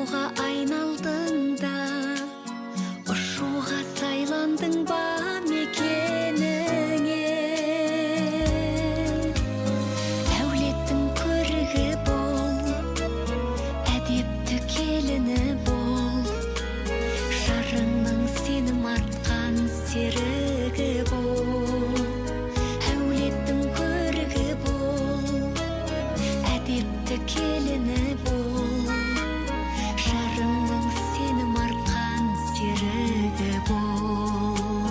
Ошуға айналдың да, ошуға сайландың ба мекеніңе. Әулеттің көрігі бол, әдепті келіні бол, жарыңның сенім артқан серігі бол. Әулеттің көрігі бол, әдепті келіні бол, жарыңның сенім артқан серігі бол.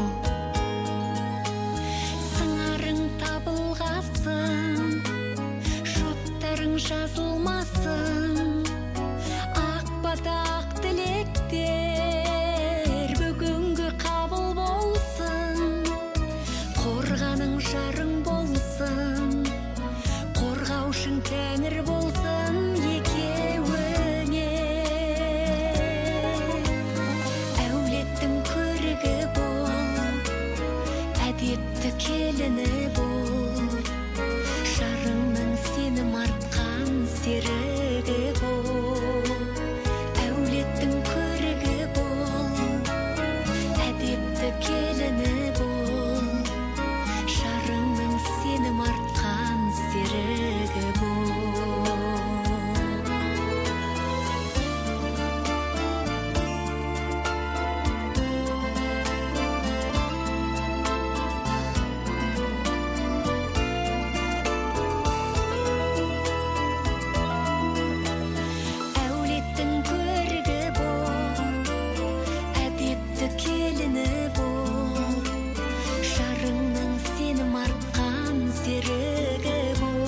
Сыңарың табылғасын, шоттарың жазылмасын, ақ бата ақ тілектер бүгінгі қабыл болсын. Қорғаның жарың болсын, қорғаушың тәңір болсын екеуіңе. Әулеттің көрігі бол, әдепті келіні бол, жарыңның сенім артқан серігі бол. Әулеттің көрігі бол, әдепті келіні бол, жарыңның сенім артқан серігі бол. Әулеттің көрігі бол, әдепті келіні бол, жарыңның сенім артқан серігі бол.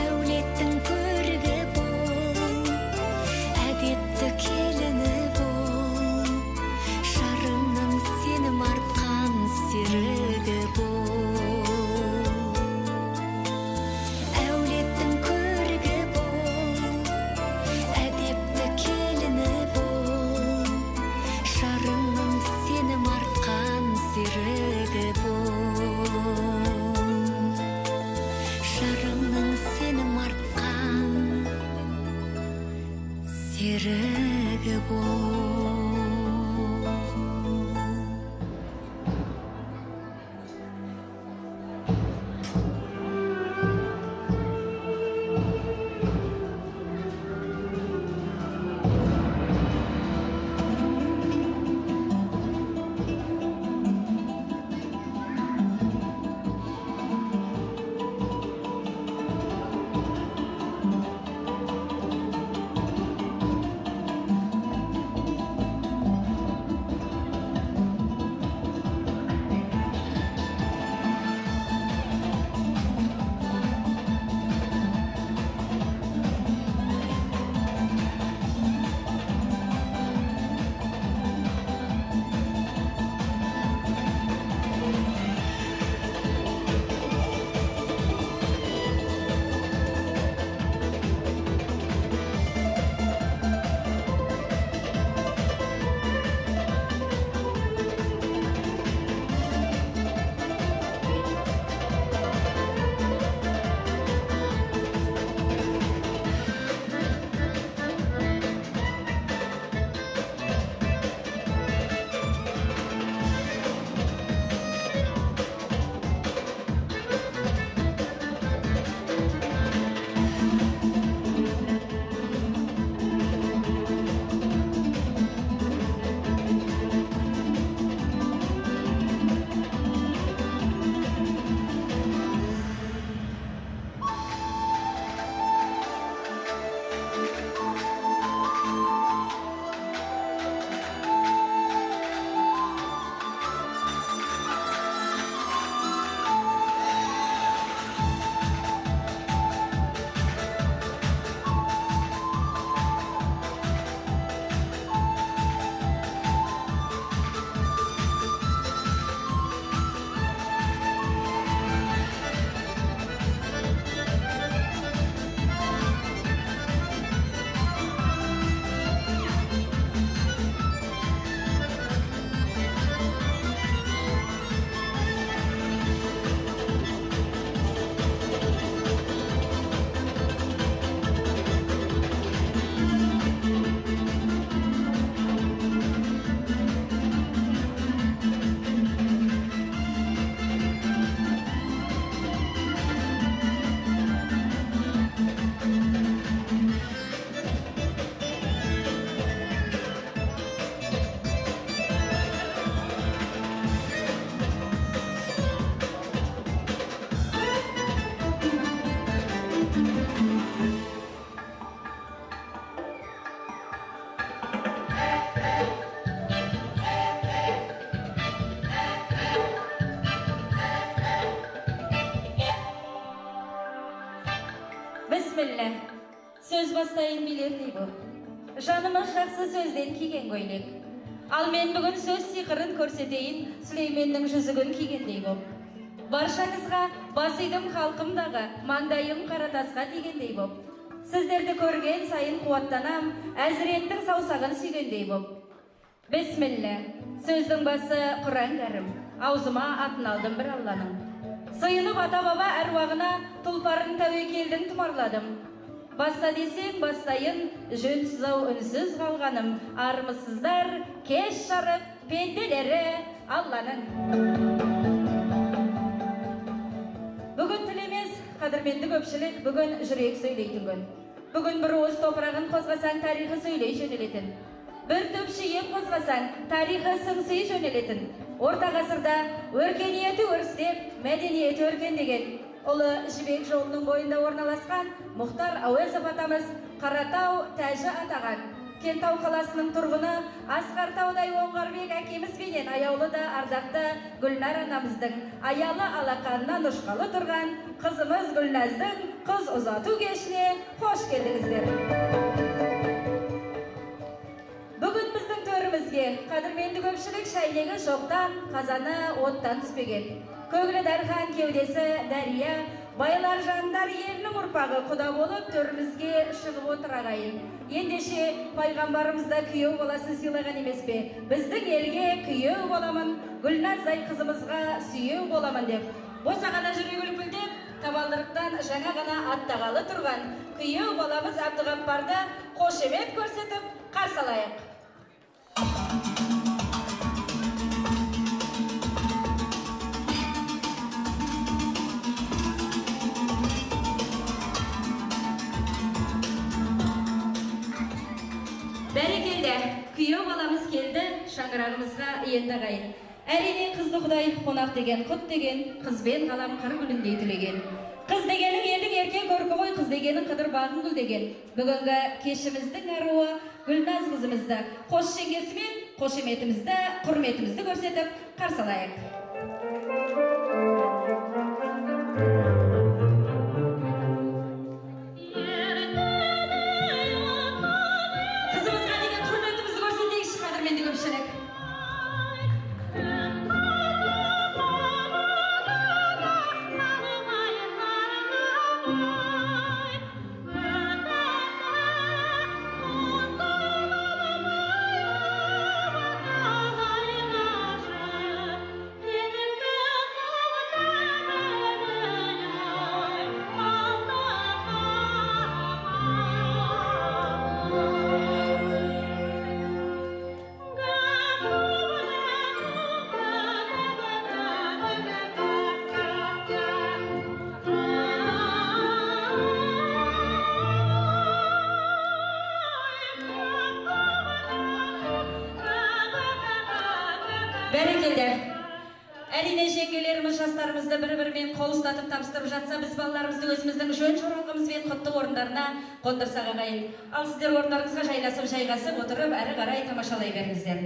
Әулеттің көрігі бол, әдепті келіні бол, жарыңның сенім артқан серігі бол. Әулеттің көрігі бол, әдепті келіні бол, жарыңның сенім артқан серігі бол. Жарыңның сенім артқан серігі бол. сөз бастайын билердей боп. Жанымыз жақсы сөзден киген көйлек. Ал мен бүгін сөз сиқырын көрсетейін, Сүлейменнің жүзігін кигендей боп. Баршаңызға басидым халқымдағы, маңдайым қаратасқа тигендей боп. Сіздерді көрген сайын қуаттанам, әзіреттің саусағын сүйгендей боп. Бисмилля, сөздің басы Құран кәрім, аузыма атын алдым бір Алланың. Сыйынып ата-баба әруағына тұлпарын тәуекелдің тұмарладым. Баста десең бастайын, жөнсіз ау үнсіз қалғаным, армысыздар, кеш жарық, пенделері Алланың. Бүгін тілемес, қадірменді көпшілік, бүгін жүрек сөйлейтін күн. Бүгін бір уыс топырағын қозғасаң, тарихы сөйлей жөнелетін. Бір төпші ем қозғасаң, тарихы сыңсый жөнелетін. Орта ғасырда өркениеті өрістеп, мәдениеті өркендеген. Ұлы Жібек жолының бойында орналасқан Мұхтар Әуезов атамыз Қаратау тәжі атаған. Кентау қаласының тұрғыны Асқартаудай Оңғарбек әкемізбенен аяулы да ардақты Гүлнар анамыздың аялы алақанынан ұшқалы тұрған қызымыз Гүлназдың қыз ұзату кешіне қош келдіңіздер. Бүгін біздің төрімізге қадірменді көпшілік шәйнегі жоқтан, қазаны оттан түспеген. Көңілі дархан, кеудесі дәрия, байлар жандар елінің ұрпағы құда болып төрімізге шығып отыр ағайын. Ендеше пайғамбарымызда күйеу баласын сыйлаған емес пе? Біздің елге күйеу боламын, Гүлназдай қызымызға сүйеу боламын деп. Босағада жүрек үлпілдеп, табалдырықтан жаңа ғана аттағалы тұрған күйеу баламыз Әбдіғаппарды қошемет көрсетіп қарсы алайық. Бәрекелді, күйеу баламыз келді, шаңырағымызға енді ағайын. Әрине қызды Құдай қонақ деген, құт деген, қызбен ғалам қыр гүліндей түлеген. Қыз дегенің елдің еркен көркі ғой, қыз дегенің қыдыр бағын гүл деген. Бүгінгі кешіміздің аруы Гүлназ қызымызды қош жеңгесімен қошеметімізді, құрметімізді көрсетіп қарсы алайық. Бәрекелді. Әрине жеңгелеріміз жастарымызды бір-бірімен қол ұстатып табыстырып жатса, біз балаларымызды өзіміздің жөн жоралғымызбен құтты орындарына қондырсақ ағайын. Ал сіздер орындарыңызға жайласып, жайғасып отырып, әрі қарай тамашалай беріңіздер.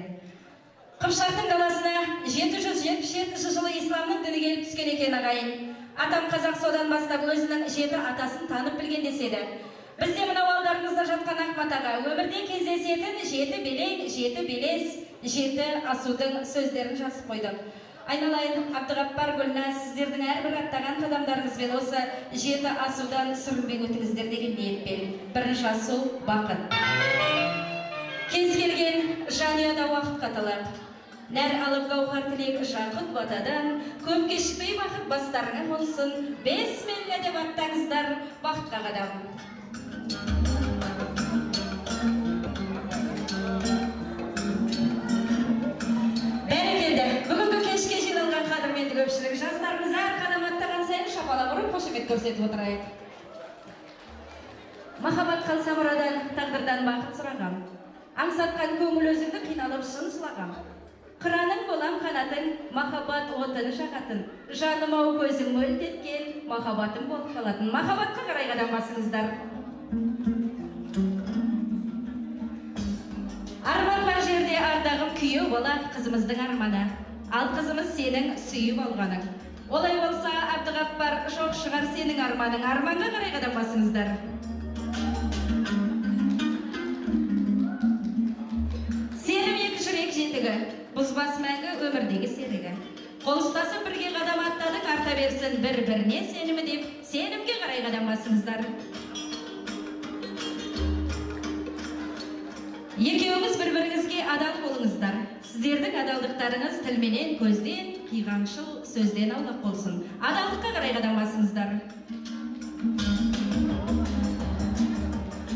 Қыпшақтың даласына 777 жылы исламның діні келіп түскен екен ағайын. Атам қазақ содан бастап өзінің 7 атасын танып білген деседі. Бізде мынау алдарыңызда жатқан Ақматаға өмірде кездесетін 7 белең, 7 белес, 7 асудың сөздерін жазып қойдық. Айналайын, Әбдіғаппар, Гүлназ, сіздердің әрбір аттаған қадамдарыңызбен осы 7 асудан сүрінбей өтіңіздер деген ниетпен. Бірінші асу бақыт. Кез келген жанұяда уақыт қаталап, нәр алып гауһар тілек жақұт батадан, көп кешікпей бақыт бастарыңа қонсын, бесмелле деп аттаңыздар бақытқа қадам. Бәрекелді, бүгінгі кешке жиналған қадірменді көпшілік жастарымыз әр қадам аттаған сайын шапалақ ұрып қошемет көрсетіп отырайық. Махаббат қалса мұрадан, тағдырдан бақыт сұрағам. Аңсатқан көңіл өзіңді қиналып шын жылағам. Қыраның болам қанатын, махаббат отын жағатын. Жаным ау көзің мөлт еткен, махаббатым болып қалатын. Махаббатқа қарай қадам басыңыздар. Арман бар жерде ардағым күйеу бала қызымыздың арманы. Ал қызымыз сенің сүйіп алғаның. Олай болса, Әбдіғаппар, жоқ шығар сенің арманың. Арманға қарай қадам басыңыздар. Қол ұстасып бірге қадам аттадық, арта берсін бір-біріне сенімі деп, сенімге қарай қадам басыңыздар. Екеуіңіз бір-біріңізге адал болыңыздар. Сіздердің адалдықтарыңыз тілменен, көзден, қиғаншыл сөзден аулақ болсын. Адалдыққа қарай қадам басыңыздар.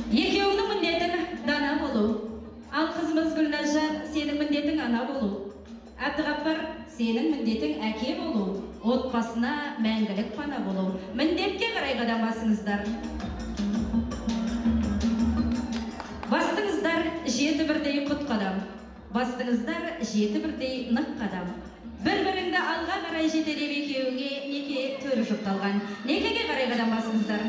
Екеуінің міндетін дана болу. Ал қызымыз Гүлназжан, сенің міндетің ана болу. Әбдіғаппар, сенің міндетің әке болу. Отбасына мәңгілік пана болу. Міндетке қарай қадам басыңыздар. Бастыңыздар жеті бірдей құт қадам. Бастыңыздар жеті бірдей нық қадам. Бір-біріңді алға қарай жетелеп екеуіңе неке төрі жұпталған. Некеге қарай қадам басыңыздар.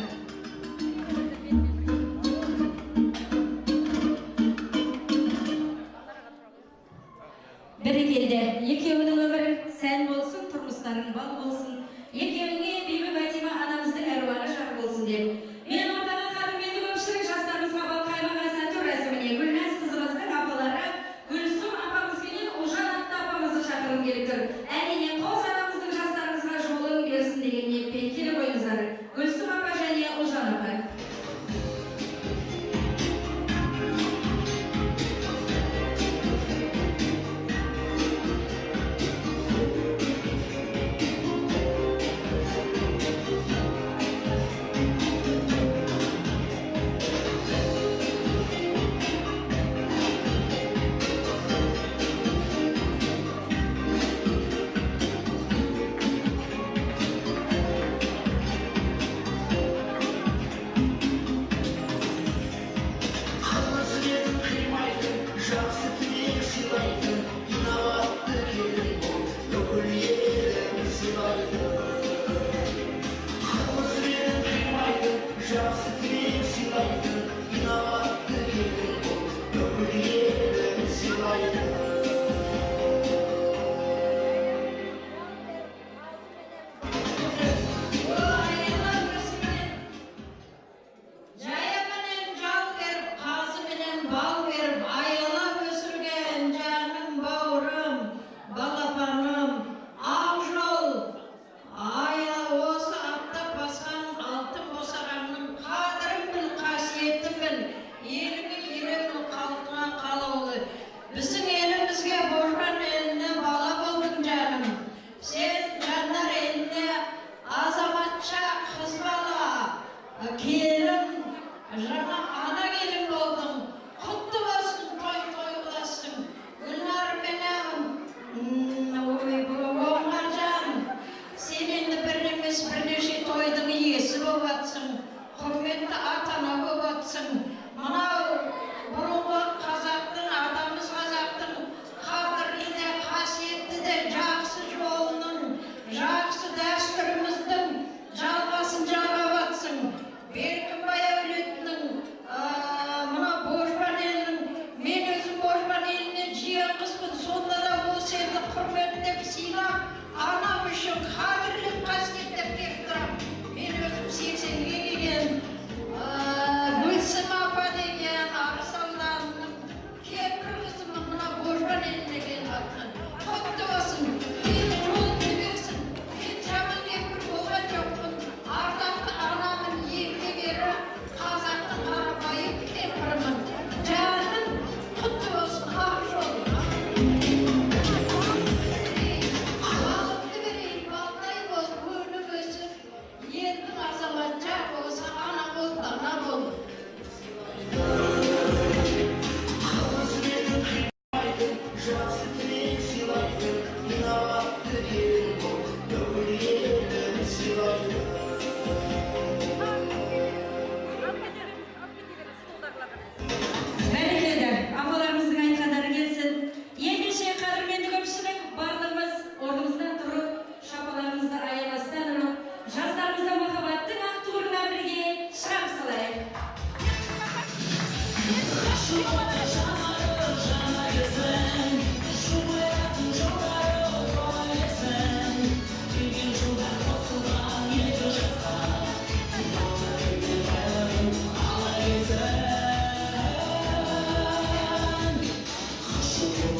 Берекелді, екеуінің өмірі сән болсын, тұрмыстарың бал болсын. Екеуіңе Бибі Бәтима анамыздың әруағы жар болсын деп. Мен ортаға қадірменді көпшілік жастарымызға бал қаймақ сәтті рәсіміне Гүлназ қызымыздың апалары Гүлсім апамызбенен Ұлжан атты апамызды шақырым келіп тұр. Әрине қос анамыздың жастарымызға жолын берсін деген ниетпен келіп қойыңыздар. Гүлсім апа және Ұлжан апа.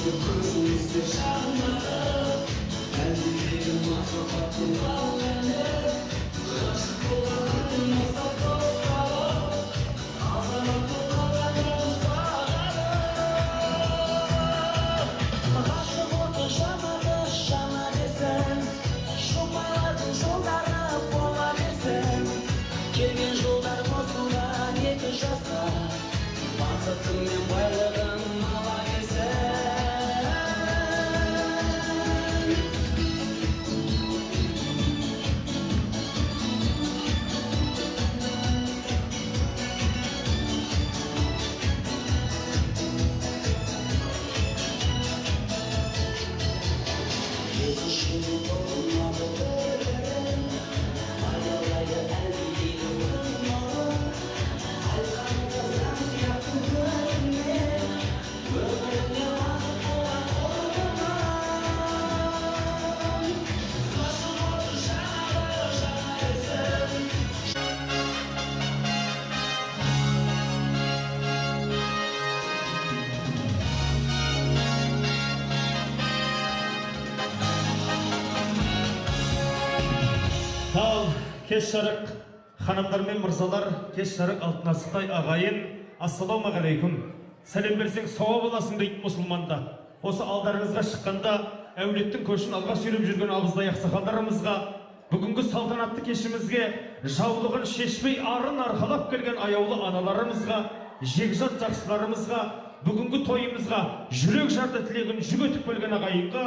Kızım isteşanmadı, kendi Ал кеш жарық ханымдар мен мырзалар, кеш жарық алтын асықтай ағайын, ассалаумағалейкум. Сәлем берсең сауап аласың дейді мұсылманда. Осы алдарыңызға шыққанда әулеттің көшін алға сүйреп жүрген абыздай ақсақалдарымызға, бүгінгі салтанатты кешімізге жаулығын шешпей арын арқалап келген аяулы аналарымызға, жекжат жақсыларымызға, бүгінгі тойымызға жүрек жарды тілегін жүгетіп келген ағайынға,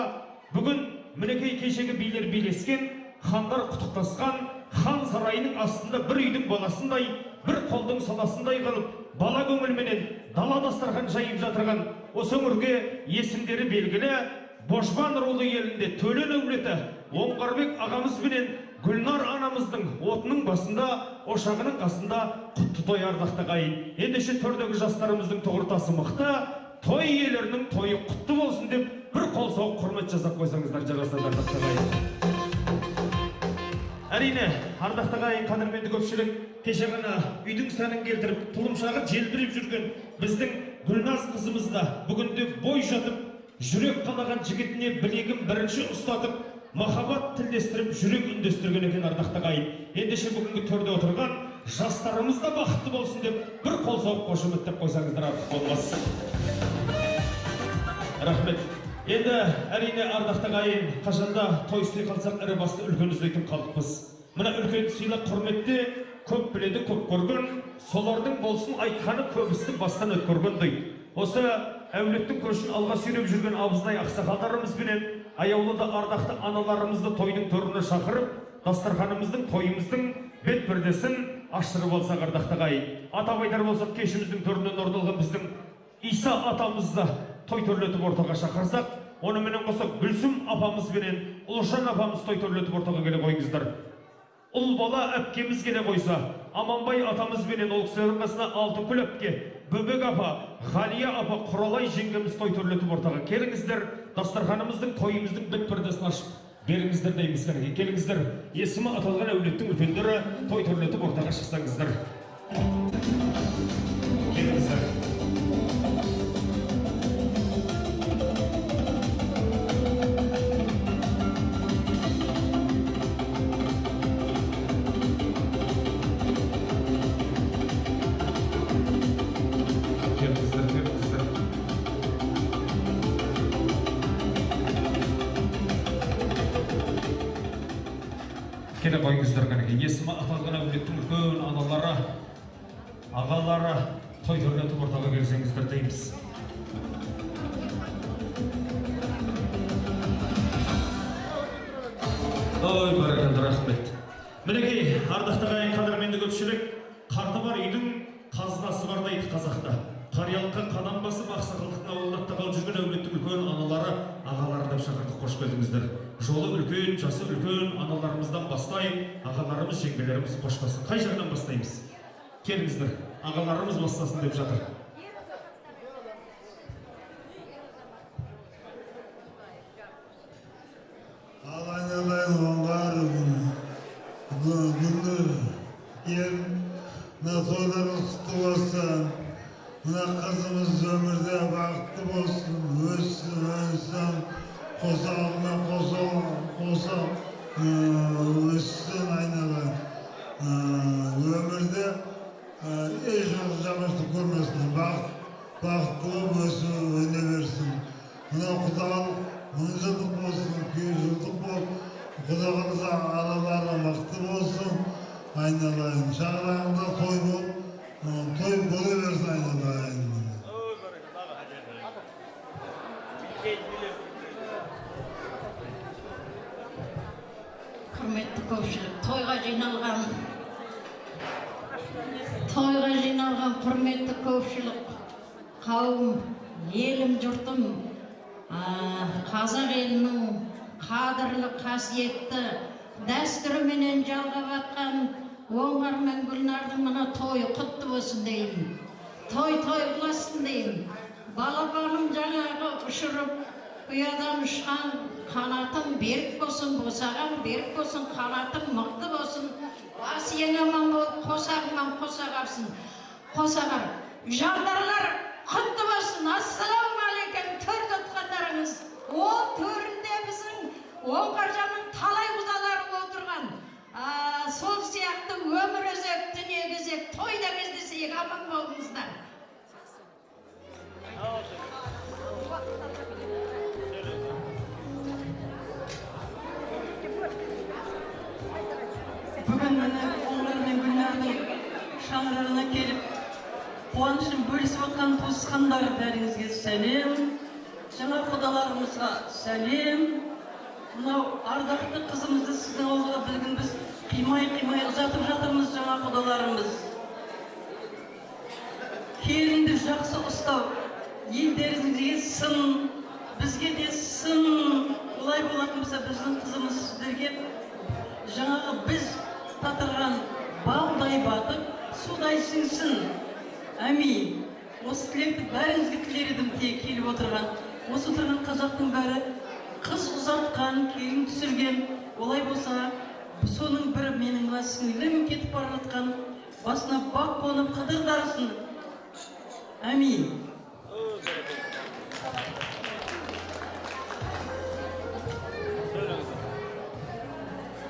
бүгін мінекей кешегі билер билескен, хандар құттықтасқан, хан сарайының астында бір үйдің баласындай, бір қолдың саласындай қалып, бала көңілменен дала дастархан жайып жатырған осы өңірге есімдері белгілі Божбан рулы елінде Төлен әулеті Оңғарбек ағамыз бенен Гүлнар анамыздың отының басында, ошағының қасында құтты той ардақты ағайын. Ендеше төрдегі жастарымыздың тұғыртасы мықты, той иелерінің тойы құтты болсын деп бір қол соғып құрмет жасап қойсаңыздар жарасады ардақты ағайын. Әрине, ардақты ағайын, қадірменді көпшілік, кеше ғана үйдің сәнін келтіріп, тұлымшағы желбіреп жүрген біздің Гүлназ қызымыз да бүгінде бой жатып, жүрек қалаған жігітіне білегін бірінші ұстатып, махаббат тілдестіріп, жүрек үндестірген екен ардақты ағайын. Ендеше бүгінгі төрде отырған жастарымыз да бақытты болсын деп бір қол соғып қошеметтеп қойсаңыздар артық болмас. Рахмет. Енді әрине ардақты ағайын, қашанда той істей қалсақ ірі басты үлкен іздейтін қалыппыз. Мына үлкен сыйлы құрметте көп біледі, көп көрген, солардың болсын айтқаны көбістің бастан өткөрген дейді. Осы әулеттің көшін алға сүйреп жүрген абыздай ақсақалдарымыз бенен аяулы да ардақты аналарымызды тойдың төріне шақырып, дастарханымыздың, тойымыздың бет пердесін аштырып алсақ ардақты ағайын. Атап айтар болсақ, кешіміздің төрінен орындалған біздің Иса атамызды той төрлетіп ортаға шақырсақ, онымен қоса Гүлсім апамыз бенен Ұлжан апамыз той төрлетіп ортаға келе қойыңыздар. Ұл бала әпкеміз келе қойса, Аманбай атамыз бенен ол кісілердің қасына Алтынкүл әпке, Бөбек апа, Ғалия апа, Құралай жеңгеміз той төрлетіп ортаға келіңіздер, дастарханымыздың, тойымыздың бет пердесін ашып беріңіздер дейміз. Келіңіздер, есімі аталған әулеттің үлкендері той төрлетіп ортаға шықсаңыздар. Келіңіздер. Келе қойыңыздар қанеке, есімі аталған әулеттің үлкен аналары, ағалары той төрлетіп ортаға келсеңіздер дейміз. Ой, баракалды, рахмет. Мінекей, ардақты ағайын, қадірменді көпшілік, қарты бар үйдің қазынасы бар дейді қазақта. Қариялыққа қадам басып, ақсақалдықтың ауылдатта қалып жүрген әулеттің үлкен аналары, ағалары деп шақырдық, қош келдіңіздер. Жолы үлкен, жасы үлкен аналарымыздан бастайық, ағаларымыз, жеңгелеріміз қоштасын. Қай жағынан бастаймыз? Келіңіздер, ағаларымыз бастасын деп жатыр. Ағайын оңғар күнді ел насоларымыз құтты болсын. Мына қызымыз өмірде бақытты болсын, өссін, қосағына қоса өссін айналайын. Өмірде еш жамаштық көрмесін, бақытты болып өсіп өне берсін. Мына құдалық мың-жылдық болсын, 200 жылдық болып, құдағымызға аналары мықты болсын, айналайын. Шағырағында той болып, той бола берсін, айналайын. Құрметті көпшілік, тойға жиналған құрметті көпшілік, қауым, елім, жұртым, қазақ елінің қадірлі, қасиетті дәстүріменен жалғап атқан Оңғар мен Гүлнардың мына тойы құтты болсын деймін. Той құласын деймін. Балапаным жаңағы ұшырып, ұядан ұшқан қанатым берік болсын, босаған берік болсын, қанатым мықты болсын, басы ең аман болып, қосағынан қосағарсын. Қосағар. Жандарлар құтты болсын. Ассалаумағалейкум, төр тұтқандарыңыз. Ол төрінде біздің Оңғаржанның талай құдалары отырған. Сол сияқты өмір өзек, дүние кезек, тойда кездесейік, аман болыңыздар. Бүгін міне Оңғар мен Гүлнардың шаңырағына келіп, қуанышын бөлісіп отқан туысқандар бәріңізге сәлем, жаңа құдаларымызға сәлем. Мынау ардақты қызымызды сіздің ауылға білгін біз қимай ұзатып жатырмыз, жаңа құдаларымыз. Келінді жақсы ұстау, елдеріңізге сын, бізге де сын. Олай болатын болса біздің қызымыз сіздерге жаңағы біз татырған балдай батып, судай сіңсін. Әмин. Осы тілекті бәріңізге тілер едім, келіп отырған. Осы отырған қазақтың бәрі қыз ұзатқан, келін түсірген. Олай болса, соның бірі менің сіңілім кетіп бара жатқан, басына бақ қонып қыдырдарсын. Әмин.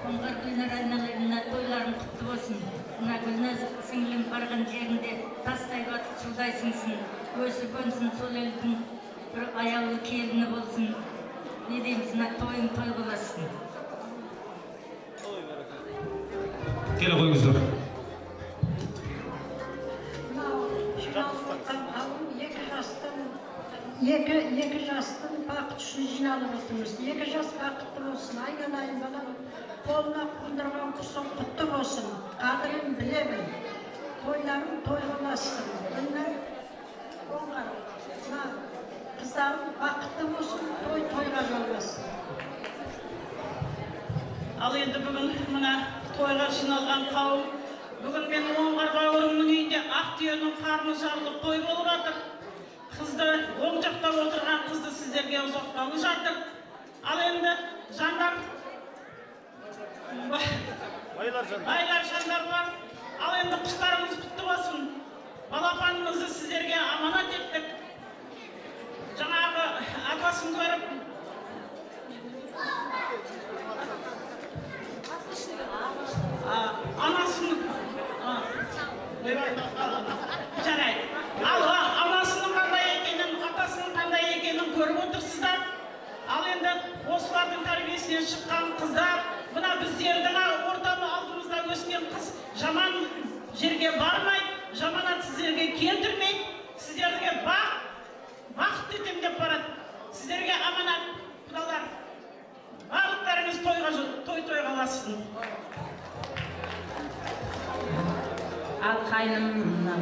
Оңғар Гүлнар айналарына тойларың құтты болсын. Мына Гүлнар сіңілім барған жерінде тастай батып судай сіңсін. Өсіп өнсін, сол елдің бір аялы келіні болсын. Не дейміз, мына тойың той боласын. Келе қойыңыздар. Екі жастың бақыт үшін жиналып отырмыз. Екі жас бақытты болсын, айналайын балам. Қолына қондырған құсың құтты болсын. Қадірін білемін. Тойларың той боласын. Гүлнар, Оңғар, қыздарың бақытты болсын, тойға жалғасын. Ал енді бүгін мына тойға жиналған қауым, бүгін мен Оңғар бауырымның үйінде ақ түйенің қарны жарылып той болып жатыр. Қызды, оң жақта отырған қызды сіздерге ұзатқалы жатыр. Ал енді жандар, байлар жандар бар. Ал енді құштарыңыз құтты болсын. Балапанымызды сіздерге аманат еттік. Жаңағы атасын көріп, анасын, жарайды. Ал анасының қандай екенін, атасының қандай екенін көріп отырсыздар. Ал енді осылардың тәрбиесінен шыққан қыздар, мына біздердің ортаны алдымызда өскен қыз жаман жерге бармай, жаманат сіздерге келтірмей, сіздерге бақыт етем деп барады. Сіздерге аманат, құдалар. Барлықтарыңыз той қаласын. Ал қайным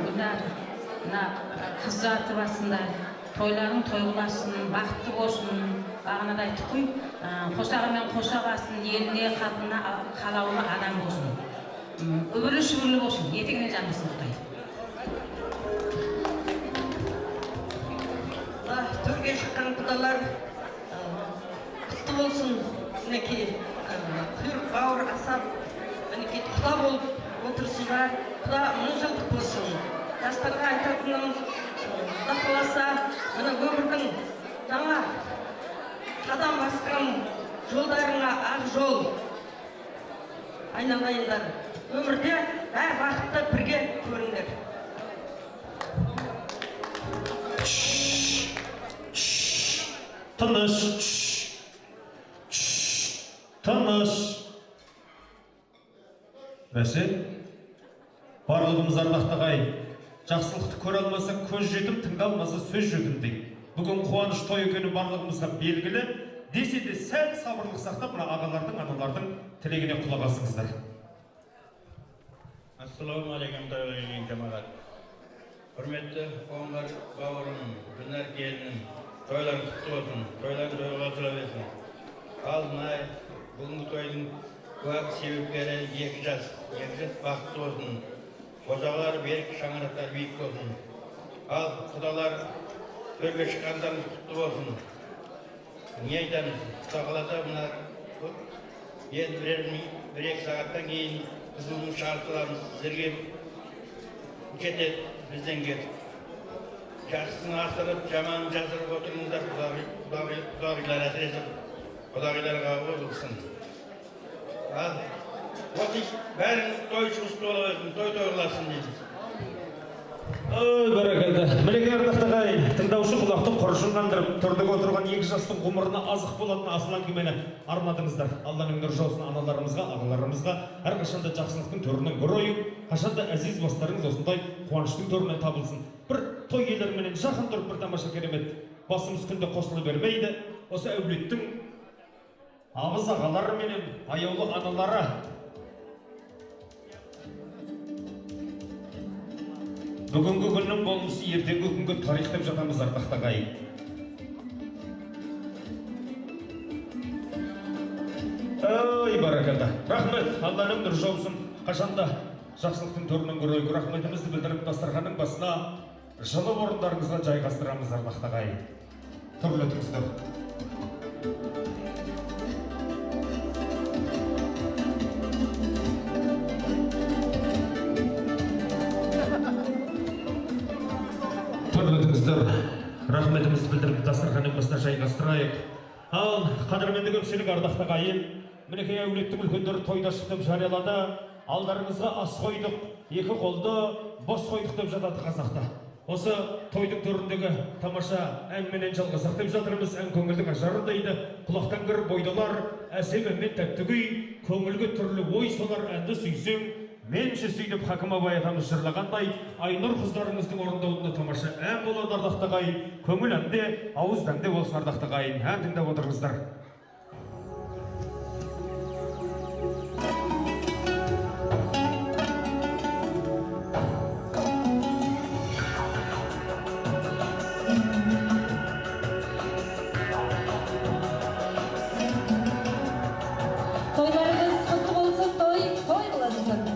Гүлнар, қыз жарты басында тойларың той боласын, бақытты болсын. Бағана да айттық қой, қосағы мен қосағасын, еліне қатына қалаулы адам болсын. Үбірлі шүбірлі болсын, етегіне жанысын құдай. Төрге шыққан құдалар құтты болсын. Мінекей, құйрық бауыр асап, мінекей құда болып отырсыздар. Құда мың жылдық болсын. Жастарға айтатыным, құда қаласа, мына өмірдің жаңа қадам басқан жолдарыңа ақ жол айналайындар. Өмірде әр бақытты бірге көріңдер. Тыныш. Тыныш. Бәсе, барлығымыз ардақты ағайын. Жақсылықты көре алмаса көз жетім, тыңдалмаса сөз жетім дейді. Бүгін қуаныш той екені барлығымызға белгілі. Десе де сәл сабырлық сақтап, мына ағалардың, аналардың тілегіне құлақ асыңыздар. Ассалаумағалейкум тойға жамағат. Құрметті қоңғар бауырым, Гүлнар келінім, тойларың құтты болсын, тойларың тойға сұра берсін. Ал мына бүгінгі тойдың көп себепкері 2 жас бақытты болсын. Қозағалар берік, шаңырақтар биік болсын. Ал құдалар төрге шыққандарыңыз құтты болсын. Не айтамыз? Құда қаласа мына енді 1-2 сағаттан кейін қызылымыз шартыламыз, сіздерге кетеді бізден кетіп. Жақсысын асырып, жаманын жасырып отырыңыздар, құдағилар әсіресе құдағиларға болсын. Ал осы бәріңіз той шығысты бола берсін, той қыласын дейміз. Ой, бәрекелді. Мінекей ардақты ағайын, тыңдаушы құлақты құрышын қандырып, төрдегі отырған 2 жастың ғұмырына азық болатын асыл әңгімені арнадыңыздар. Алланың нұры жаусын аналарымызға, ағаларымызға, әрқашанда жақсылықтың төрінен бір ойып, қашанда әзиз бастарыңыз осындай қуаныштың төрінен табылсын. Бір той иелеріменен жақын тұрып бір тамаша керемет. Басымыз күнде қосылы бермейді. Осы әулеттің абыз ағалары менен аяулы аналары бүгінгі күннің болмысы ертеңгі күнге тарих деп жатамыз ардақты ағайын. Ой, баракалда. Рахмет, Алланың нұры жаусын. Қашанда жақсылықтың төрінен көрейік. Рахметімізді білдіріп дастарханның басына жылы орындарыңызға жайғастырамыз ардақты ағайын. Түрлі тұрсыздар. Рахметімізді білдіріп дастарханның басына жайғастырайық. Ал қадірменді көпшілік ардақты ағайын, мінекей әулеттің үлкендері тойда шықтып жариялады. Алдарыңызға ас қойдық, 2 қолды бос қойдық деп жатады қазақта. Осы тойдың төріндегі тамаша әнменен жалғасақ деп жатырмыз. Ән көңілдің ажары дейді. Құлақтан кіріп бойдалар, әсем әнмен тәтті күй, көңілге түрлі ой солар әнді сүйсең, менше сөйлеп Хакім абай атамыз жырлағандай, Айнұр қыздарыңыздың орындаудында тамаша ән болады ардақты ағайын. Көңіл әнде, ауыз дәмде болсын ардақты ағайын. Ән тыңдап отырыңыздар. Тойларыңыз құтты болсын, той қыласын.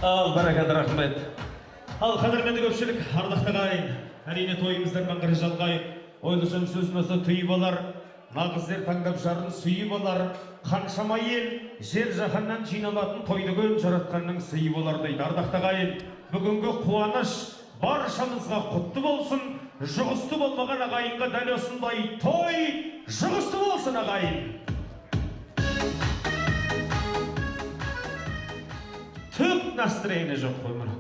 Ал баракат, рахмет. Ал қадірменді көпшілік, ардақты ағайын, әрине тойымыздар мәңгілік жалғай, ойлы жан сөзін осы түйіп алар, нағыздар таңдап жарын сүйіп алар, қаншама ел жер жаһаннан жиналатын тойды көн жаратқанның сыйы болар дейді. Ардақты ағайын, бүгінгі қуаныш баршамызға құтты болсын, жұғысты болмаған ағайынға дәл осындай той жұғысты болсын ағайын. Түк настроение жоқ қой мұны.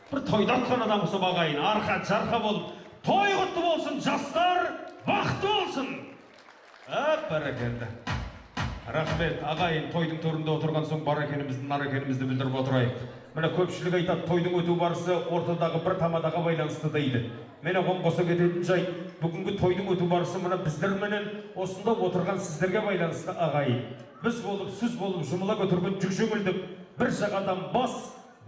Бір тойда атқан адам осы ағайын, арқа жарқа болып, той құтты болсын, жастар бақытты болсын. Бәрекелді. Рахмет, ағайын, тойдың төрінде отырған соң бар екенімізді, нар екенімізді білдіріп отырайық. Міне көпшілік айтады, тойдың өту барысы ортадағы бір тамадаға байланысты дейді. Мен оған қоса кететін жай, бүгінгі тойдың өту барысы мына біздерменен осында отырған сіздерге байланысты ағайын. Біз болып, сіз болып, жұмыла көтерген жүк жеңілдік, бір жағадан бас,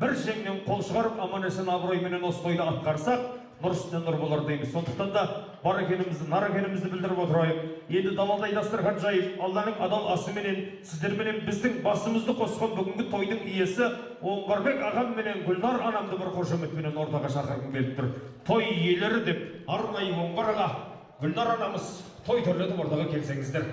бір жеңнен қол шығарып, аман-есен абыройменен осы тойды атқарсақ, нұр үстіне нұр болар дейміз. Сондықтан да бар екенімізді, нар екенімізді білдіріп отырайық. Енді далалдай дастархан жайып, Алланың адал асыменен, сіздерменен біздің басымызды қосқан бүгінгі тойдың иесі Оңғарбек ағам менен Гүлнар анамды бір қошеметпенен ортаға шақырғым келіп тұр. Той иелері деп арнайы Оңғар аға, Гүлнар анамыз той төрлетіп ортаға келсеңіздер.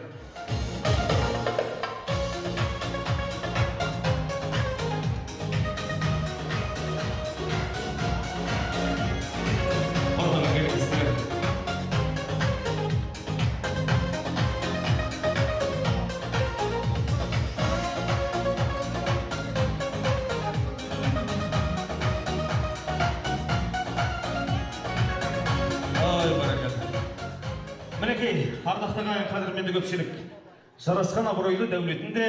Ардақты ағайын, қадірменді көпшілік, жарасқан абыройлы дәулетінде,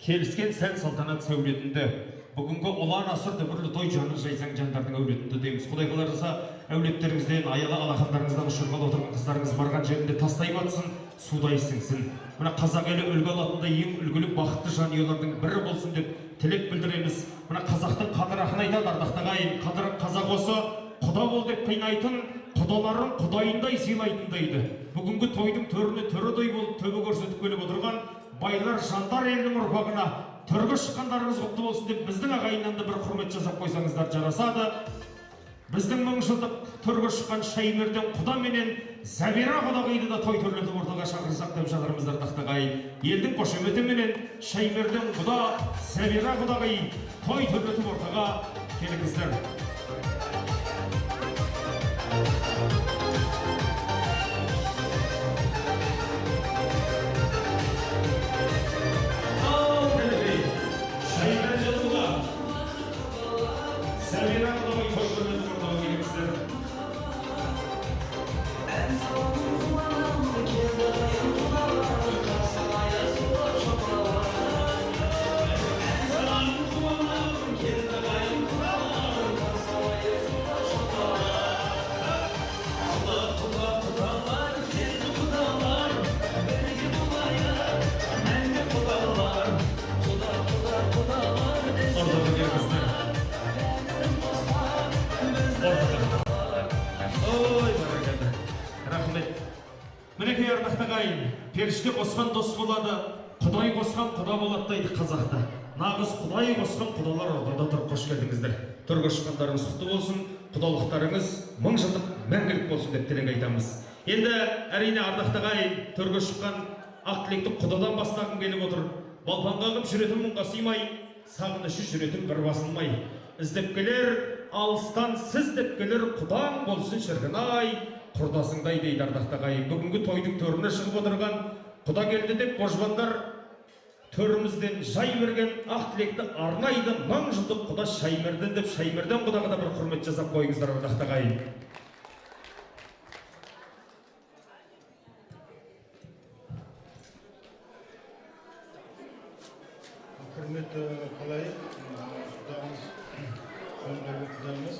келіскен сән салтанат сәулетінде, бүгінгі ұлан асыр дүбірлі той жанын жайсаң жандардың әулетінде дейміз. Құдай қаларса, әулеттеріңізден, аяла алақандарыңыздан ұшырғалы отырған қыздарыңыз барған жерінде тастай батсын, судай сіңсін. Мына қазақ елі үлгі алатындай ең үлгілі бақытты жанұялардың бірі болсын деп тілек білдіреміз. Мына қазақтың қадыр-ақын айтады, ардақты ағайын, қадыр қазақ осы, құда бол деп қинайтын, құдаларын құдайындай сыйлайтындайды. Бүгінгі тойдың төріне төрідей болып төбе көрсетіп келіп отырған байлар жандар елінің ұрпағына төрге шыққандарыңыз құтты болсын деп біздің ағайыннан да бір құрмет жасап қойсаңыздар жарасады. Біздің мыңжылдық төрге шыққан Шаймерден құда менен Зәбира құдағайды да той төрлетіп ортаға шақырсақ деп жатырмыз ардақты ағайын. Елдің қошеметі менен Шаймерден құда, Зәбира құдағай той төрлетіп ортаға келіңіздер. Мінекей ардақты ағайын, періште қосқан дос болады, құдай қосқан құда болады дейді қазақта. Нағыз құдай қосқан құдалар ордада тұр, қош келдіңіздер. Төрге шыққандарыңыз құтты болсын, құдалықтарыңыз мың жылдық мәңгілік болсын деп тілек айтамыз. Енді әрине ардақты ағайын, төрге шыққан ақ тілекті құдадан бастағым келіп отыр. Балпанға қып жүретін мұңға сыймай, сағынышы жүретін бір басылмай. Іздеп келер, алыстан сіз деп келер, құдаң болсын шіркін-ай. Құрдасыңдай дейді ардақты ағайын. Бүгінгі тойдың төріне шығып отырған құда келді деп божбандар төрімізден жай берген ақ тілекті арнайды мың жылдық құда Шаймерден деп Шаймерден құдаға да бір құрмет жасап қойыңыздар ардақты ағайын. Құрметті қалайық, құдамыз, Оңғарбек құдамыз,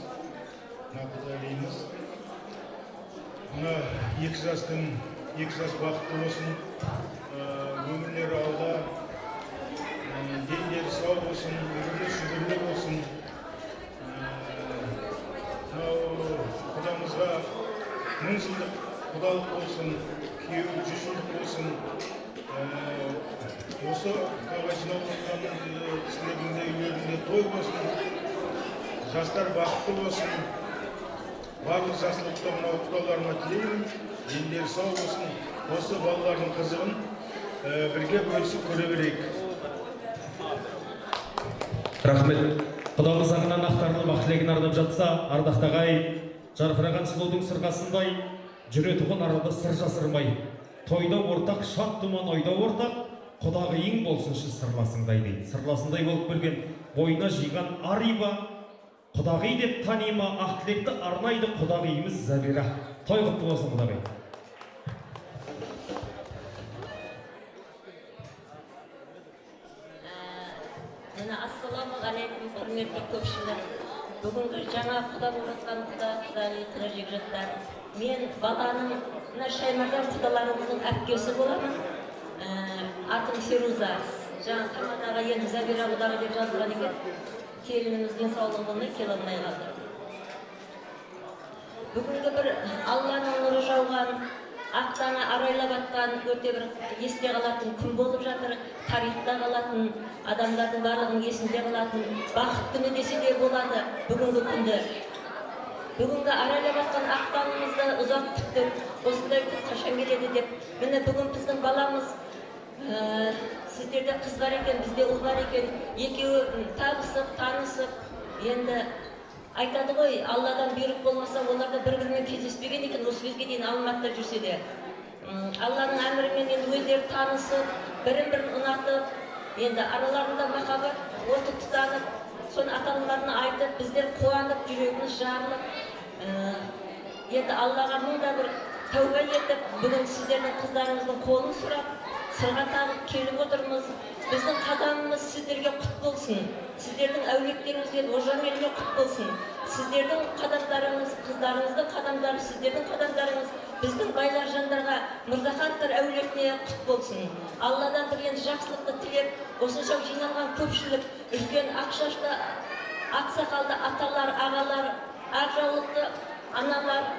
құдайлаймыз. Мына екі жас бақытты болсын, өмірлері алда, дендері сау болсын, өмірлері шүгірлі болсын. Құдамызға мың жылдық құдалық болсын, күйеуі 100 жылдық болсын. Осы қалға жиналып жатқан кісілердің үйлерінде той болсын. жастар бақытты болсын. Барлық жақсылықты мынау құдаларыма тілеймін. Дендері сау болсын. Осы балалардың қызығын бірге бөлісіп көре берейік. Рахмет. Құдамыз аңынан ақтарылып ақ тілегін арнап жатса, ардақты ағай, жарқыраған сұлудың сырғасындай, жүретұғын арада сыр жасырмай, тойда ортақ, шат думан ойда ортақ, құдағиың болсыншы сырласыңдай дейді. Сырласындай болып келген бойына жиған ариба, құдағи деп танима, ақ тілекті арнайды құдағиымыз Забира. Той құтты болсын құдағи. Ассалаумағалейкум, құрметті көпшілік. Бүгінгі жаңа құда болып жатқан құда жекжаттар. Мен баланың Шаймардан құдаларымыздың әпкесі боламын. Атым Феруза. Жаңа тамадаға енді Забира құдағы деп жазылған екен. Келініміз денсаулығы болмай келе алмай қалды. Бүгінгі бір Алланың нұры жауған, ақтаңа арайлап атқан өте бір есте қалатын күн болып жатыр. Тарихта қалатын, адамдардың барлығын есінде қалатын бақыт күні десе де болады бүгінгі күнді. Бүгінгі арайлап атқан ақтаңымызды ұзақ күттік. Осындай күн қашан келеді деп. Міне бүгін біздің баламыз, сіздерде қыз бар екен, бізде ұл бар екен. Екеуі табысып, танысып, енді айтады ғой, Алладан бұйрық болмаса, олар да бір-бірімен кездеспеген екен, осы кезге дейін Алматыда жүрсе де. Алланың әмірімен енді өздері танысып, бірін-бірін ұнатып, енді араларында махаббат оты тұтанып, соны ата-аналарына айтып, біздер қуанып, жүрегіміз жарылып, енді Аллаға мыңда бір тәуба етіп, бүгін сіздердің қыздарыңыздың қолын сұрап, сырға тағып келіп отырмыз. Біздің қадамымыз сіздерге құт болсын. Сіздердің әулеттеріңізге, ожан еліне құт болсын. Сіздердің қадамдарыңыз, қыздарыңыздың қадамдары, сіздердің қадамдарыңыз біздің байлар жандарға, мырзахандар әулетіне құт болсын. Алладан білген жақсылықты тілеп, осынша жиналған көпшілік, үлкен ақшашты, ақсақалды аталар, ағалар, ақ жаулықты аналар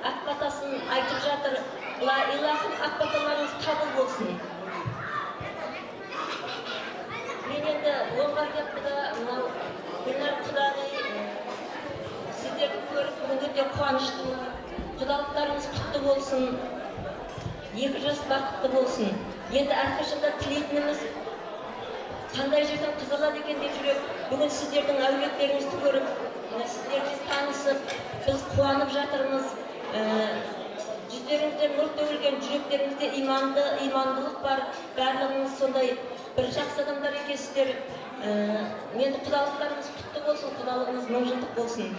ақбатасын айтып жатыр. Ла илахым, ақбаталарыңыз қабыл болсын. Мен енді оңғар кепті мынау Гүлнар құдағи сіздерді көріп бүгін өте қуаныштымын. Құдалықтарыңыз құтты болсын, 2 жас бақытты болсын. Енді әрқашанда тілейтініміз қандай жерден қыз алады екен деп жүріп, бүгін сіздердің әулеттеріңізді көріп, сіздермен танысып, біз қуанып жатырмыз. Жүздеріңізде нұр төгілген, жүректеріңізде имандылық бар. Барлығыңыз сондай бір жақсы адамдар екенсіздер. Енді құдалықтарыңыз құтты болсын, құдалығыңыз мың жылдық болсын.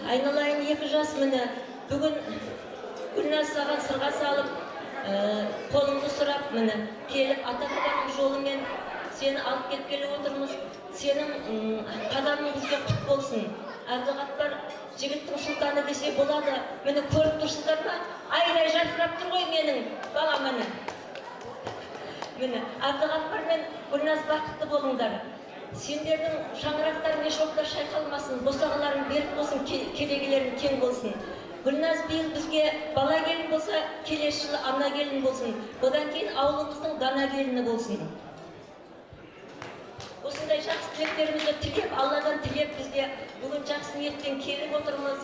Айналайын 2 жас міне, бүгін Гүлназ саған сырға салып, қолыңды сұрап міне, келіп ата-бабаның жолымен сені алып кеткелі отырмыз. Сенің қадамың бізге құт болсын. Әбдіғаппар жігіттің сұлтаны десе болады. Мені көріп тұрсыздар ма? Айдай жарқырап тұр ғой менің балам міне. Міне, Әбдіғаппар мен Гүлназ бақытты болыңдар. Сендердің шаңырақтарың еш уақытта шайқалмасын, босағаларың берік болсын, керегелерің кең болсын. Гүлназ биыл бізге бала келін болса, келесі жылы ана келін болсын. Одан кейін ауылымыздың дана келіні болсын. Осындай жақсы тілектерімізді тілеп, Алладан тілеп бізде бүгін жақсы ниетпен келіп отырмыз.